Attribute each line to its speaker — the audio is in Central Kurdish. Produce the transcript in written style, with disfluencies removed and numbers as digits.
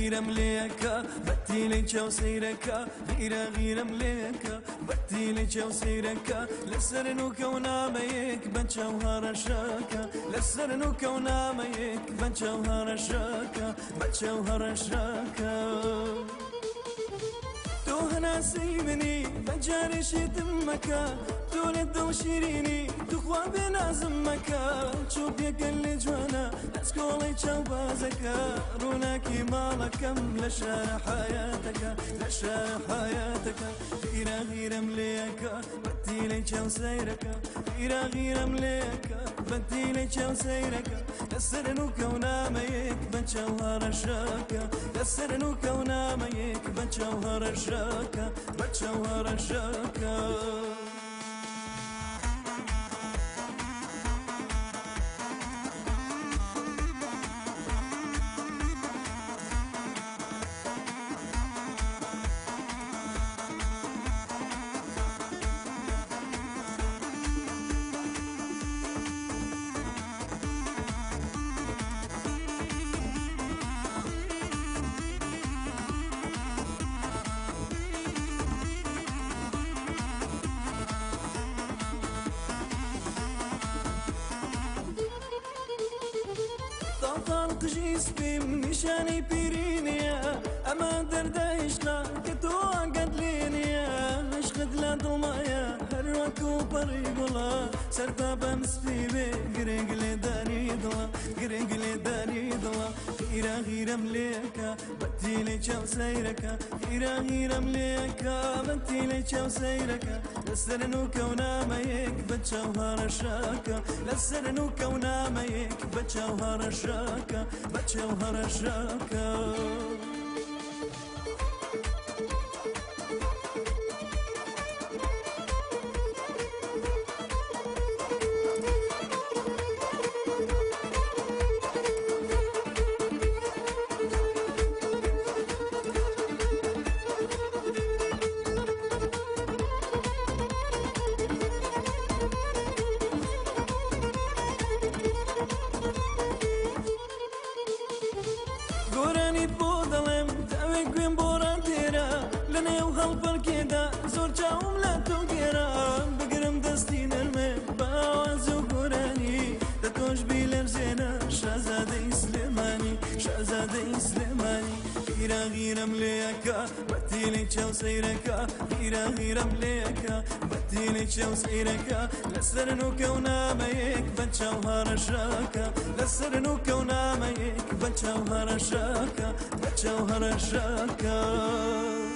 Speaker 1: غيرة مليكة بتيلي جو سيركة غيرة مليكة بتيلي جو سيركة لسرنو كونا ميك بنشوهر الشاكة لسرنو كونا ميك بنشوهر الشاكة بنشوهر الشاكة تو هنا سيبني بجاري شي دمك تولد وشيريني تخوى بنازمك تشوف يقل جوانا اسكولي تشوبازك روناكي مالكم لشار حياتك لشار حياتك غيرة مليكة بديلي تشو سيرك غيرة مليكة بديلي تشو سيرك لسرنو كونا ميك بنشوهر الشاكة لسرنو كونا ميك بنشوهر الشاكة بنشوهر الشاكة طلق جسمي نشاني بيرينيا أما دردشنا كتو قد لينيا عشقد لا ضمايا هرواكو بريقلا سرطة بمسبيبي قريقلي داري ضلا قريقلي داري ضلا غيرة مليكة بتيلي تشو سيركة غيرة مليكة بتيلي تشو سيركة لسرنو كونا ميك بتشوهر الشاكة لسرنو كونا ميك بتشوهر الشاكة بتشوهر الشاكة قراني بودلم تاوي قوين بورانتيرا لني وخلفر كيدا زور جاوم لا توقيرا بقرم دستين المي باوازو قراني تتوش بيلر زينا شازادي سليماني شازادي سليماني غيرة مليكة بتيلي تشو سيركة غيرة مليكة بتيلي تشو سيركة لسرنو كونا ميك بنشوهر الشاكة لسرنو كونا ميك بنشوهر الشاكة بنشوهر الشاكة